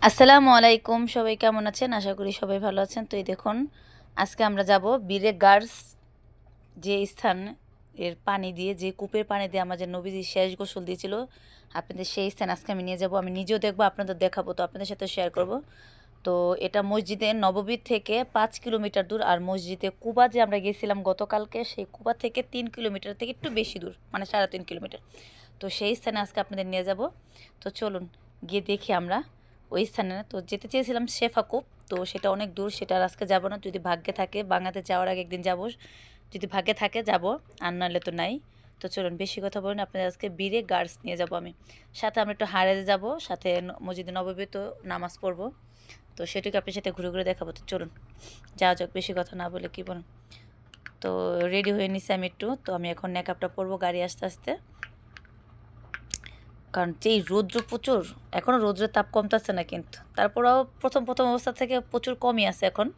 আসসালামু আলাইকুম, সবাই কেমন আছেন? আশা করি সবাই ভালো আছেন। তো এই দেখুন, আজকে আমরা যাব বীরে গার্স, যে স্থান এর পানি দিয়ে, যে কূপের পানি দিয়ে আমাদের নবীজি শেষ গোসল দিয়েছিল, আপনাদের সেই স্থান আজকে আমি নিয়ে যাব। আমি নিজেও দেখবো, আপনাদের দেখাবো, তো আপনাদের সাথে শেয়ার করব। তো এটা মসজিদে নববী থেকে 5 কিলোমিটার দূর, আর মসজিদে কুবা যে আমরা গেছিলাম গতকালকে, সেই কুবা থেকে 3 কিলোমিটার থেকে একটু বেশি দূর, মানে 3.5 কিলোমিটার। তো সেই স্থানে আজকে আপনাদের নিয়ে যাব। তো চলুন গিয়ে দেখি আমরা ওই স্থানে। তো যেতে চেয়েছিলাম শেফা কূপ, তো সেটা অনেক দূর, সেটা আর আজকে যাবো না। যদি ভাগ্যে থাকে, বাংলাদেশ যাওয়ার আগে একদিন যাব, যদি ভাগ্যে থাকে যাব, আর নাহলে তো নাই। তো চলুন বেশি কথা বলুন, আপনাদের আজকে বীরে গার্স নিয়ে যাব আমি। সাথে আমরা একটু হারে যাব, সাথে মসজিদে নববী তো নামাজ পড়বো, তো সেটাকে আপনার সাথে ঘুরে ঘুরে দেখাবো। তো চলুন যাওয়া যাক, বেশি কথা না বলে, কি বলুন। তো রেডি হয়ে নিছি আমি একটু, তো আমি এখন মেকআপটা পরবো গাড়ি আসতে আসতে, কারণ যেই রৌদ্র প্রচুর, এখনও রৌদ্রের তাপ কমতেছে না, কিন্তু তারপরেও প্রথম প্রথম অবস্থা থেকে প্রচুর কমই আছে এখন।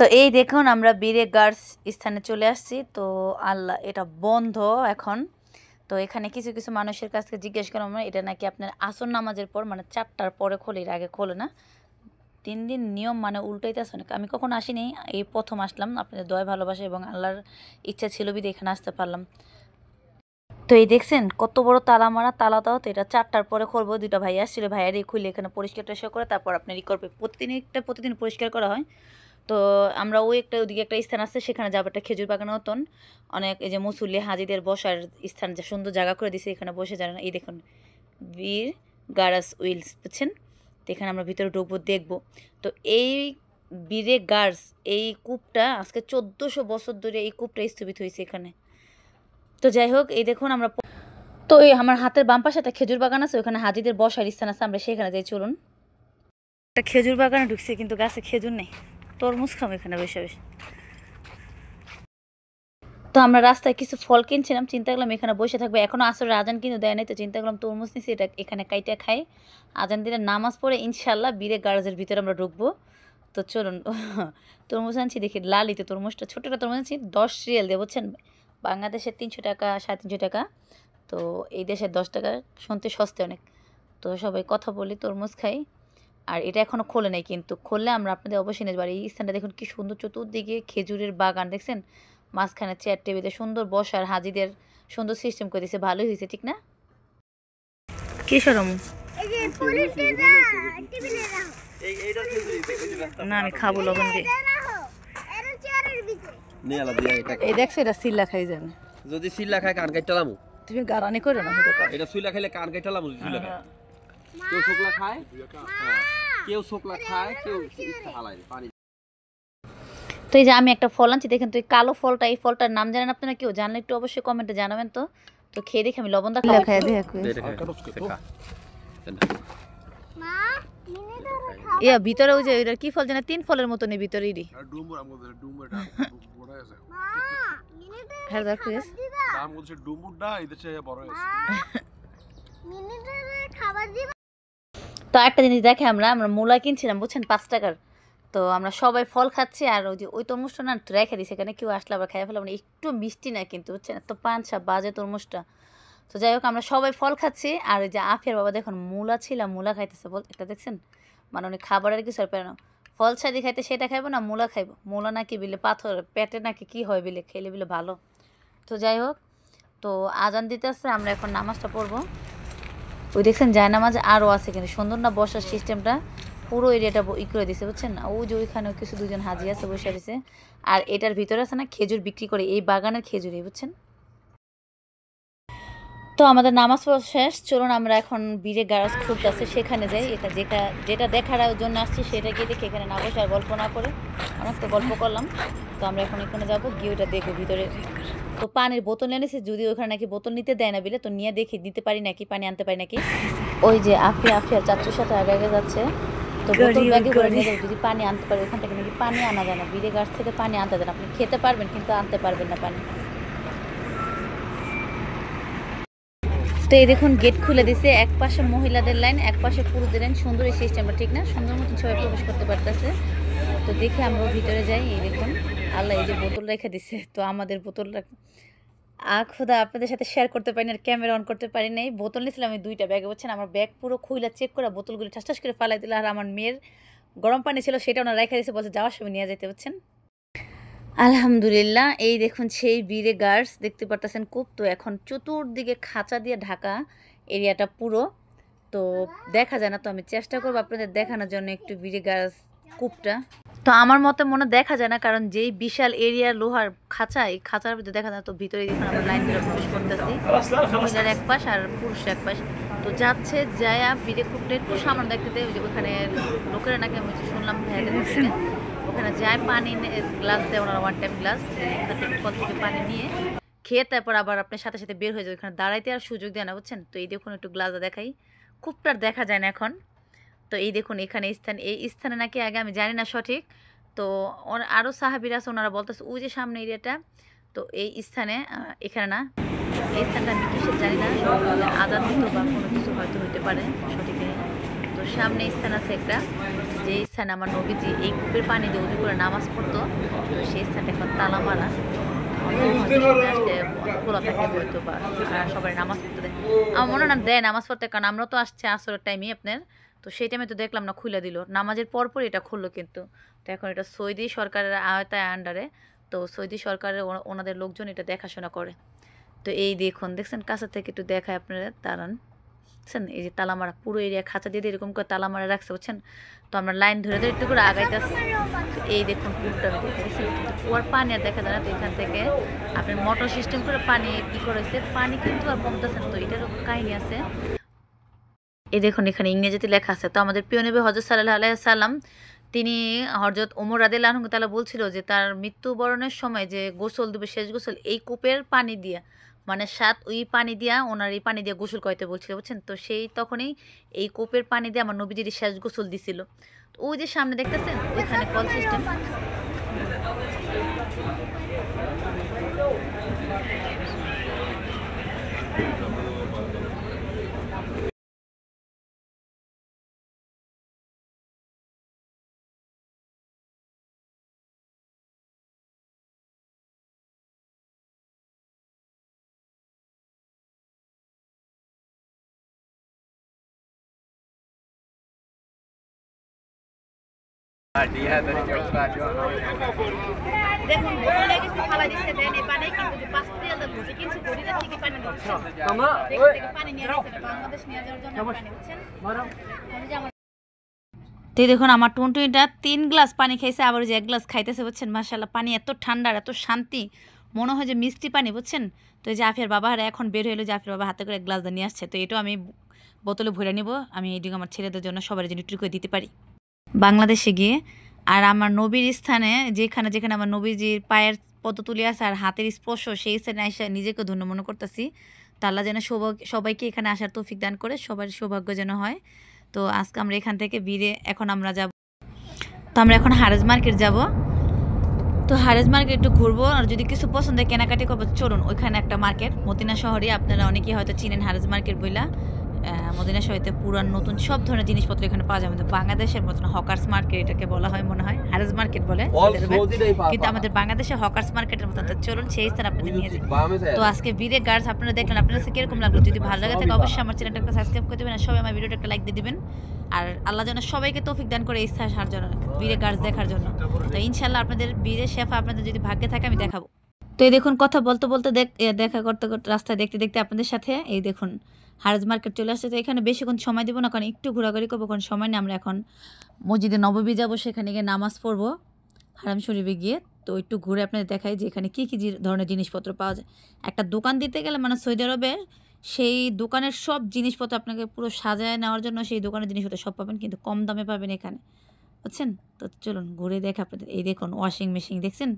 তো এই দেখুন, আমরা বীরে গার্লস স্থানে চলে আসছি। তো আল্লাহ, এটা বন্ধ এখন। তো এখানে কিছু কিছু মানুষের কাছ থেকে জিজ্ঞেস করলাম, এটা নাকি আপনার আসর নামাজের পর, মানে 4টার পরে খোলে, এর আগে খোলে না। 3 দিন নিয়ম মানে উল্টাইতেছে না। আমি কখন আসিনি, এই প্রথম আসলাম। আপনাদের দয়া ভালোবাসা এবং আল্লাহর ইচ্ছা ছিল বিধে এখানে আসতে পারলাম। তো এই দেখছেন কত বড় তালা মারা, তালাটাও তো এটা 4টার পরে খুলবো। 2টা ভাই আসছিল, ভাইয়ারই খুলে এখানে পরিষ্কার টরিষ্কার করে তারপর আপনার ই করবে। প্রতিদিন পরিষ্কার করা হয়। তো আমরা ওইদিকে একটা স্থান আছে, সেখানে যাবো। একটা খেজুর বাগানের মতন, অনেক এই যে মুসল্লি হাজিদের বসার স্থান, যে সুন্দর জায়গা করে দিছে, এখানে বসে যান। এই দেখুন বীর গার্লস উইলস, বুঝছেন? তো এখানে আমরা ভিতরে ঢুকবো, দেখবো। তো এই বীরে গার্লস, এই কূপটা আজকে 1400 বছর ধরে এই কূপটা স্থপিত হয়েছে এখানে। তো যাই হোক, এই দেখুন আমরা, তো এই আমার হাতের বাম পাশে একটা খেজুর বাগান আছে, ওখানে হাজিদের বসার স্থান আছে, আমরা সেখানে যাই। চলুন। একটা খেজুর বাগানে ঢুকছি, কিন্তু গাছে খেজুর নেই। তরমুজ খাবো এখানে বসে বসে। তো আমরা রাস্তায় কিছু ফল কিনছিলাম, চিন্তা করলাম এখানে বসে থাকবো, এখনো আসলে আজান কিন্তু দেয় নাই, তো চিন্তা করলাম তরমুজ নিছি, এটা এখানে কাইটা খাই। আজান দিলে নামাজ পড়ে ইনশাল্লাহ বীরে গার্লসের ভিতরে আমরা ঢুকবো। তো চলুন। তরমুজ আনছি, দেখি লালিতে তরমুজটা, ছোটোটা তরমুজ আনছি, 10 রিয়াল দিয়ে, বুঝছেন? বাংলাদেশের 300 টাকা, 350 টাকা। তো এই দেশের 10 টাকা, শুনতে সস্তে অনেক। তো সবাই কথা বলি, তরমুজ খাই। আর এটা এখনও খোলে নাই, কিন্তু খুললে আমরা আপনাদের অবশ্যই নিয়ে যাবো। এই স্থানটা দেখুন কি সুন্দর, চতুর্দিকে খেজুরের বাগান, দেখছেন? মাঝখানে চেয়ার টেবিলে সুন্দর বসার, হাজিদের সুন্দর সিস্টেম করে দিয়েছে, ভালোই হয়েছে, ঠিক না? কি সরম না, আমি খাবো লবণ দিয়ে। এই দেখছো, এটা সিল্লা খাই যাবে, যদি সিল্লা খায় কান কাটলাম, তুমি গারানি করে না হতে পারে। এটা সুইলা খাইলে কান কাটলাম, সিল্লা খায়। কেউ শুকলা খায়, কেউ শুকলা খায়, কেউ হালায় পানি। তো এই যে আমি একটা ফল আনছি, দেখেন তো এই কালো ফলটা, এই ফলটার নাম জানেন আপনারা? কেউ জানলে একটু অবশ্যই কমেন্টে জানাবেন। তো তো খেয়ে দেখি, আমি লবণ দা খাই ইয়া ভিতরে ওই যে এটা কি ফল জানে, 3 ফলের মতন ভিতরে ইডি। তো একটা জিনিস দেখে, আমরা মূলা কিনছিলাম, বুঝছেন, 5 টাকার। তো আমরা সবাই ফল খাচ্ছি, আর ওই যে ওই তরমুজটা না রেখে দিই সেখানে, কেউ আসলে আবার খাই ফেলাম, একটু মিষ্টি না কিন্তু, বুঝছেন, এত পাঞ্চা বাজে তরমুজটা। তো যাই হোক, আমরা সবাই ফল খাচ্ছি, আর ওই যে আফের বাবা দেখুন মূলা ছিলাম, মূলা খাইতেছে, বল একটা দেখছেন, মানে উনি খাবারের কিছু আর পেল না। ফল ছাদি খাইতে সেটা খাইবো না মূলা খাইবো, মূলা নাকি বিলে পাথর, পেটে নাকি কি হয় বিলে, খেলে বিলে ভালো। তো যাই হোক, তো আজান দিতে আসছে, আমরা এখন নামাজটা পড়বো। ওই দেখছেন জায়নামাজ আরও আছে, কিন্তু সুন্দর না বসার সিস্টেমটা, পুরো এরিয়াটা ই করে দিছে, বুঝছেন না? ওই যে ওইখানেও কিছু দুজন হাজি আছে, বসে দিছে। আর এটার ভিতরে আছে না খেজুর বিক্রি করে, এই বাগানের খেজুরই, বুঝছেন? তো আমাদের নামাজ পড়া শেষ, চলুন আমরা এখন বীরে গার্লস খুঁজতেছে সেখানে যাই। এটা যেটা দেখার জন্য আসছি সেটা গিয়ে দেখি, এখানে না বসে আর গল্প না করে অনেক তো গল্প করলাম। তো আমরা এখন এখানে যাবো, গিয়ে ওইটা দেখবো ভিতরে। তো পানির বোতল এনেছি, যদি ওখানে নাকি বোতল নিতে দেয় না বিলে, তো নিয়ে দেখি নিতে পারি নাকি, পানি আনতে পারি নাকি। ওই যে আফিয়ার চাচুর সাথে আগে আগে যাচ্ছে, তো বোতল ব্যাগে করে নিয়ে যাবো, যদি পানি আনতে পারি। ওখান থেকে নাকি পানি আনা যায় না, বীরে গার্লস থেকে পানি আনতে দেন, আপনি খেতে পারবেন কিন্তু আনতে পারবেন না পানি। তো এই দেখুন গেট খুলে দিছে, এক পাশে মহিলাদের লাইন, এক পাশে পুরুষদের লাইন। সুন্দর এই সিস্টেমটা, ঠিক না? সুন্দর মতন সবাই প্রবেশ করতে পারতেছে। তো দেখে আমরা ভিতরে যাই। এই দেখুন আল্লাহ এই যে বোতল রেখে দিছে, তো আমাদের বোতল খোদা আপনাদের সাথে শেয়ার করতে পারি না, ক্যামেরা অন করতে পারি নাই। বোতল নিয়েছিলাম আমি 2টা ব্যাগে, বুঝছেন? আমার ব্যাগ পুরো খুইলা চেক করে বোতলগুলো ঠাস করে ফালাই দিল। আর আমার মেয়ের গরম পানি ছিল, সেটা ওনারা রেখে দিয়েছে, বলছে যাওয়ার সময় নিয়ে যেতে, বুঝছেন? আলহামদুলিল্লাহ। এই দেখুন সেই বীরে গার্লস দেখতে পারতেছেন কূপ। তো এখন চতুর্দিকে খাঁচা দিয়ে ঢাকা এরিয়াটা পুরো, তো দেখা যায় না। তো আমি চেষ্টা করবো আপনাদের দেখানোর জন্য একটু বীরে গার্লস কূপটা। তো আমার মতে মনে দেখা যায় না, কারণ যেই বিশাল এরিয়া লোহার খাঁচা, এই খাঁচার ভিতরে দেখা যায়। তো ভিতরে দেখুন আমরা লাইন ধরে প্রবেশ করতেছি, মহিলার এক পাশ আর পুরুষের এক পাশ। তো যাচ্ছে যায়া বীরে কূপটা একটু সামনে দেখতে দেয়, ওখানে লোকেরা নাকি আমি শুনলাম ভাইয়াদের কাছ থেকে, ওখানে যায় পানি গ্লাস দেয় ওনারা, 1 টাইম গ্লাস, এখান থেকে কল থেকে পানি নিয়ে খেয়ে তারপর আবার আপনার সাথে সাথে বের হয়ে যায়। ওখানে দাঁড়াইতে আর সুযোগ দেয় না, বুঝছেন? তো এই দেখুন একটু গ্লাসটা দেখাই, কূপটার দেখা যায় না এখন। তো এই দেখুন এখানে এই স্থানে নাকি আগে আমি জানি না সঠিক, তো আরও সাহাবিরা আছে, ওনারা বলতেছে ওই যে সামনে এরিয়াটা, তো এই স্থানে এখানে না, এই স্থানটা আমি কিসের জানি না, আদান দিত বা কোনো কিছু হয়তো হইতে পারে সঠিক। তো সামনে স্থান আছে একটা, যে স্থানে আমার নবীজি এই কূপের পানি দিয়ে উজু করে নামাজ পড়তো, তো সেই স্থানটা এখন তালা মারা। খোলা থাকে হয়তো, বা সবাই নামাজ পড়তে দেয় আমার মনে না দেয় নামাজ পড়তে, কারণ আমরা তো আসছে আসরের টাইমে আপনার, তো সেই টাইমে তো দেখলাম না খুলে দিল, নামাজের পরপরই এটা খুললো কিন্তু। তো এখন এটা সৌদি সরকারের আওতায় আন্ডারে, তো সৌদি সরকারের ওনাদের লোকজন এটা দেখাশোনা করে। তো এই দেখুন দেখছেন, কাছে থেকে একটু দেখায় আপনারা, দাঁড়ান, বুঝছেন? এই যে তালামারা পুরো এরিয়া খাঁচা দিয়ে এরকম করে তালামারা রাখছে, বুঝছেন? তো আমরা লাইন ধরে ধরে একটু করে আগাইতেছি। এই দেখুন কূপটা দেখছেন, কিন্তু কুয়ার পানি আর দেখা যায় না। তো এখান থেকে আপনার মোটর সিস্টেম করে পানি কি করেছে, পানি কিন্তু আর কমতেছে না। তো এটারও কাহিনী আছে। এই দেখুন এখানে ইংরেজিতে লেখা আছে। তো আমাদের প্রিয় নবী হযরত সাল্লাল্লাহু আলাইহি সাল্লাম, তিনি হযরত ওমর রাদিয়াল্লাহু আনহু তাআলা বলছিল যে তার মৃত্যুবরণের সময় যে গোসল দেবে, শেষ গোসল এই কূপের পানি দিয়া, মানে ওই পানি দিয়া, ওনার এই পানি দিয়ে গোসল করতে বলছিল, বুঝছেন? তো সেই তখনই এই কূপের পানি দিয়ে আমার নবীজির শেষ গোসল দিছিল। তো ওই যে সামনে দেখতেছেন ওইখানে কল সিস্টেম। দেখুন বলে গেছে ফালা দিচ্ছে, দেন এই পানি কিন্তু 5 বুঝে কিন্তু গড়িটা থেকে পানি দিচ্ছে, পানি নিয়ে গেছে বাংলাদেশ নিয়ে যাওয়ার জন্য পানি, বুঝছেন? তো দেখুন আমার টুনটুনিটা 3 গ্লাস পানি খাইছে, আবার যে 1 গ্লাস খাইতেছে, বুঝছেন? মাশাআল্লাহ, পানি এত ঠান্ডা এত শান্তি, মনে হয় যে মিষ্টি পানি, বুঝছেন? তো এই যে আফিয়ার বাবা আর এখন বের হইলো, যে আফিয়ার বাবা হাতে করে 1 গ্লাস নিয়ে আসছে। তো এটাও আমি বোতলে ভরে নিব, আমি এদিকে আমার ছেলেদের জন্য সবার জন্য একটু করে দিতে পারি বাংলাদেশে গিয়ে। আর আমার নবীর স্থানে যেখানে যেখানে আমার নবীজির পায়ের পদতুলি আছে আর হাতের স্পর্শ, সেই স্থানে এসে নিজেকে ধন্য মনে করতেছি। তো আল্লাহ যেন সবাইকে এখানে আসার তৌফিক দান করে, সবার সৌভাগ্য যেন হয়। তো আজকে আমরা এখান থেকে বীরে এখন আমরা যাব, তো আমরা এখন হারেজ মার্কেট যাব। তো হারেজ মার্কেট একটু ঘুরবো, আর যদি কিছু পছন্দ হয় কেনাকাটি করবো। চলুন, ওইখানে একটা মার্কেট মদিনা শহরে, আপনারা অনেকেই হয়তো চিনেন হারেজ মার্কেট বইলা। মদিনা শহরে পুরান নতুন সব ধরনের জিনিসপত্র এখানে পাওয়া যাবে। বাংলাদেশের মতন হকার্স মার্কেট এটাকে বলা হয়, মনে হয় হারেজ মার্কেট বলে, কিন্তু আমাদের বাংলাদেশে হকার্স মার্কেটের মতন। তো চলুন সেই স্থান আপনাদের নিয়ে যাই। তো আজকে বীরে গার্লস আপনারা দেখলেন, আপনার কাছে কিরকম লাগলো? যদি ভালো লাগে থাকে অবশ্যই আমার চ্যানেলটাকে সাবস্ক্রাইব করে দেবেন, আর সবাই আমার ভিডিওটা একটা লাইক দিয়ে দিবেন। আর আল্লাহ যেন সবাইকে তৌফিক দান করে এই স্থান আসার জন্য, বীরে গার্লস দেখার জন্য। তো ইনশাল্লাহ আপনাদের বীরে শেফা আপনাদের যদি ভাগ্যে থাকে আমি দেখাবো। তো এই দেখুন কথা বলতে বলতে দেখা করতে করতে রাস্তায় দেখতে দেখতে আপনাদের সাথে এই দেখুন হারেজ মার্কেট চলে আসছে। তো এখানে বেশিক্ষণ সময় দেবো না, কারণ একটু ঘোরাঘুরি করবো, কারণ সময় নেই। আমরা এখন মসজিদে নববী যাবো, সেখানে গিয়ে নামাজ পড়বো হারাম শরীফে গিয়ে। তো একটু ঘুরে আপনাদের দেখাই যে এখানে কী কী ধরনের জিনিসপত্র পাওয়া যায়। একটা দোকান দিতে গেলে মানে সৌদি আরবে সেই দোকানের সব জিনিসপত্র আপনাকে পুরো সাজায় নেওয়ার জন্য সেই দোকানের জিনিসপত্র সব পাবেন, কিন্তু কম দামে পাবেন এখানে, বুঝছেন? তো চলুন ঘুরে দেখে আপনাদের। এই দেখুন ওয়াশিং মেশিন দেখছেন,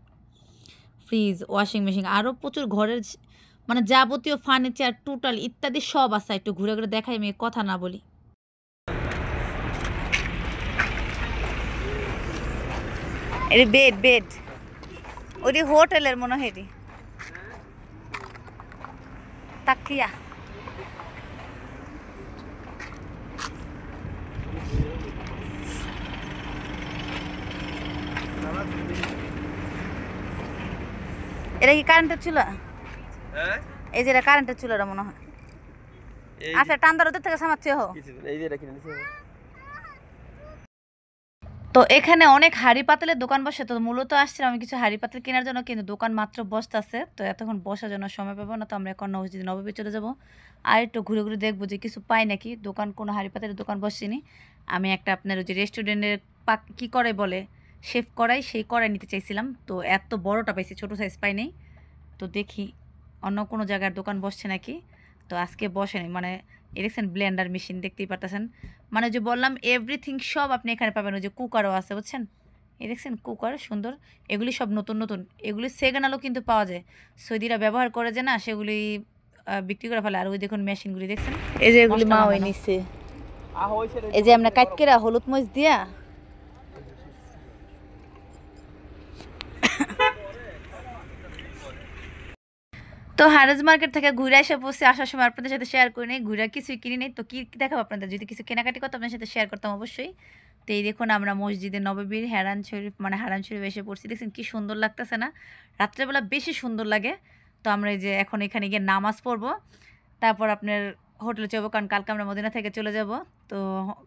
ফ্রিজ, ওয়াশিং মেশিন, আরও প্রচুর ঘরের মানে যাবতীয় ফার্নিচার টোটাল ইত্যাদি সব আছে। একটু ঘুরে ঘুরে দেখাই, আমি কথা না বলি। এটি বেড, বেড ওটি হোটেলের মনে হয়, এটি তাকিয়া। এটা কি কারেন্টের চুলা? হ্যাঁ এই যে এটা কারেন্টের চুলাটা মনে হয়। আচ্ছা, টান্দার ওদের থেকে সামাচ্ছে হো। এই যে এটা কিনে নিছি। তো এখানে অনেক হাড়ি পাতিলের দোকান বসে, তো মূলত আসছিলাম আমি কিছু হাড়ি পাতিল কেনার জন্য, কিন্তু দোকান মাত্র বসতেছে, তো এতক্ষণ বসার জন্য সময় পাবো না। তো আমরা এখন মসজিদ নববী চলে যাব, আর একটু ঘুরে ঘুরে দেখবো যে কিছু পাই নাকি। দোকান কোনো হাড়ি পাতিলের দোকান বসেনি। আমি একটা আপনার ওই যে রেস্টুরেন্টের কী করে বলে শেফ কড়াই, সেই কড়াই নিতে চাইছিলাম, তো এত বড়টা পাইছি, ছোটো সাইজ পাই নাই। তো দেখি অন্য কোনো জায়গার দোকান বসছে নাকি। তো আজকে বসেনি, মানে দেখছেন ব্লেন্ডার মেশিন দেখতেই পারতেছেন, মানে যে বললাম এভরিথিং সব আপনি এখানে পাবেন। ওই যে কুকারও আছে, বুঝছেন? এই দেখছেন কুকার সুন্দর, এগুলি সব নতুন নতুন, এগুলি সেকেন্ড আলো কিন্তু পাওয়া যায়, সৌদিরা ব্যবহার করে যে না, সেগুলি বিক্রি করে ফেলে। আর ওই দেখুন মেশিনগুলি দেখছেন, এই যে এগুলি মা ওই নিচ্ছে, এই যে আমরা কাটকেরা হলুদ মরিচ দিয়া। তো হারেজ মার্কেট থেকে ঘুরে এসে বসে আসার সময় আপনাদের সাথে শেয়ার করে নেই, ঘুরে কিছুই কিনি নেই, তো কি দেখাবো আপনাদের। যদি কিছু কেনাকাটি করতো আপনাদের সাথে শেয়ার করতাম অবশ্যই। তো এই দেখুন আমরা মসজিদে নববীর হারান শরীফ, মানে হারান শরীফ এসে পড়ছি। দেখছেন কি সুন্দর লাগতেছে না? রাত্রেবেলা বেশি সুন্দর লাগে। তো আমরা এই যে এখন এখানে গিয়ে নামাজ পড়বো, তারপর আপনার হোটেলে যাবো, কারণ কালকে আমরা মদিনা থেকে চলে যাব। তো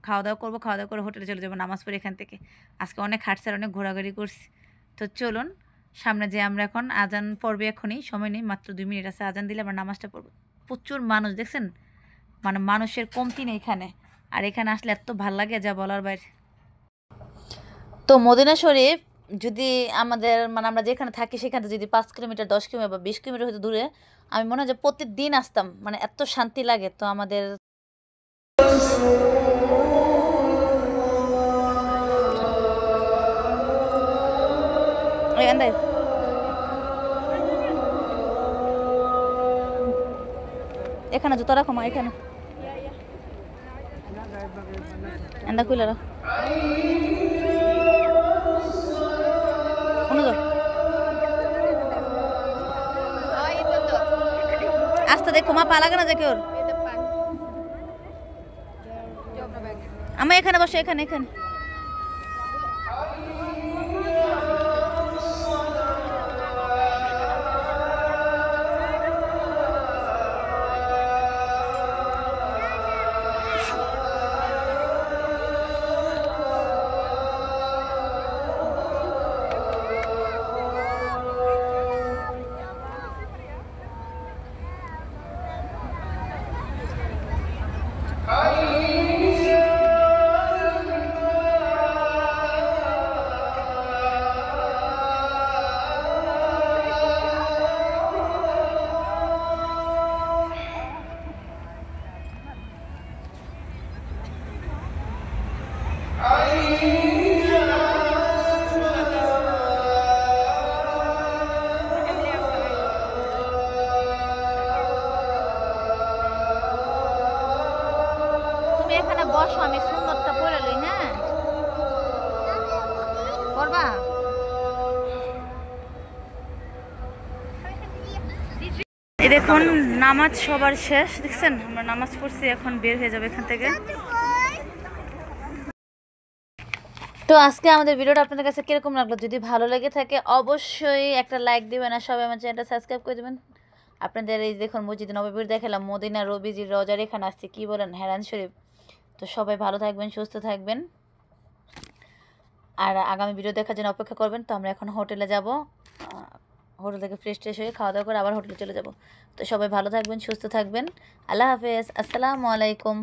খাওয়া দাওয়া করবো, খাওয়া দাওয়া করে হোটেলে চলে যাবো, নামাজ পড়ে এখান থেকে। আজকে অনেক হাঁটছে, অনেক ঘোরাঘুরি করছি। তো চলুন সামনে যে আমরা এখন আজান পড়বে, এখনই সময় নেই, মাত্র 2 মিনিট আছে, আজান দিলে আমরা নামাজটা পড়বো। প্রচুর মানুষ দেখছেন, মানে মানুষের কমতি নেই এখানে। আর এখানে আসলে এত ভাল লাগে যা বলার বাইরে। তো মদিনা শরীফ যদি আমাদের মানে আমরা যেখানে থাকি সেখানে যদি 5 কিলোমিটার 10 কিলোমিটার বা 20 কিলোমিটার হয়তো দূরে, আমি মনে হয় যে প্রতিদিন আসতাম, মানে এত শান্তি লাগে। তো আমাদের এখানে জুতো রাখো মা, এখানে এন্দা খুলে রাখো। আস্তে দেখো মা, পা লাগে না যে কেউ। আমি এখানে বসে, এখানে এখানে এখানে বসো, আমি সুন্দরটা পরে লই। হ্যাঁ করবা। এই দেখুন নামাজ সবার শেষ, দেখছেন আমরা নামাজ পড়ছি, এখন বের হয়ে যাবে এখান থেকে। তো আজকে আমাদের ভিডিওটা আপনাদের কাছে কিরকম লাগলো? যদি ভালো লেগে থাকে অবশ্যই একটা লাইক দিবেন, আর সবাই আমার চ্যানেলটা সাবস্ক্রাইব করে দেবেন। আপনাদের এই দেখুন মসজিদ নববীর দেখালাম, মদিনা রবিজির রোজার এখানে আসছে, কি বলেন, হেরান শরীফ। তো সবাই ভালো থাকবেন, সুস্থ থাকবেন, আর আগামী ভিডিও দেখার জন্য অপেক্ষা করবেন। তো আমরা এখন হোটেলে যাব, হোটেল থেকে ফ্রেশ ট্রেশ হয়ে খাওয়া দাওয়া করে আবার হোটেলে চলে যাব। তো সবাই ভালো থাকবেন, সুস্থ থাকবেন, আল্লাহ হাফেজ, আসসালামু আলাইকুম।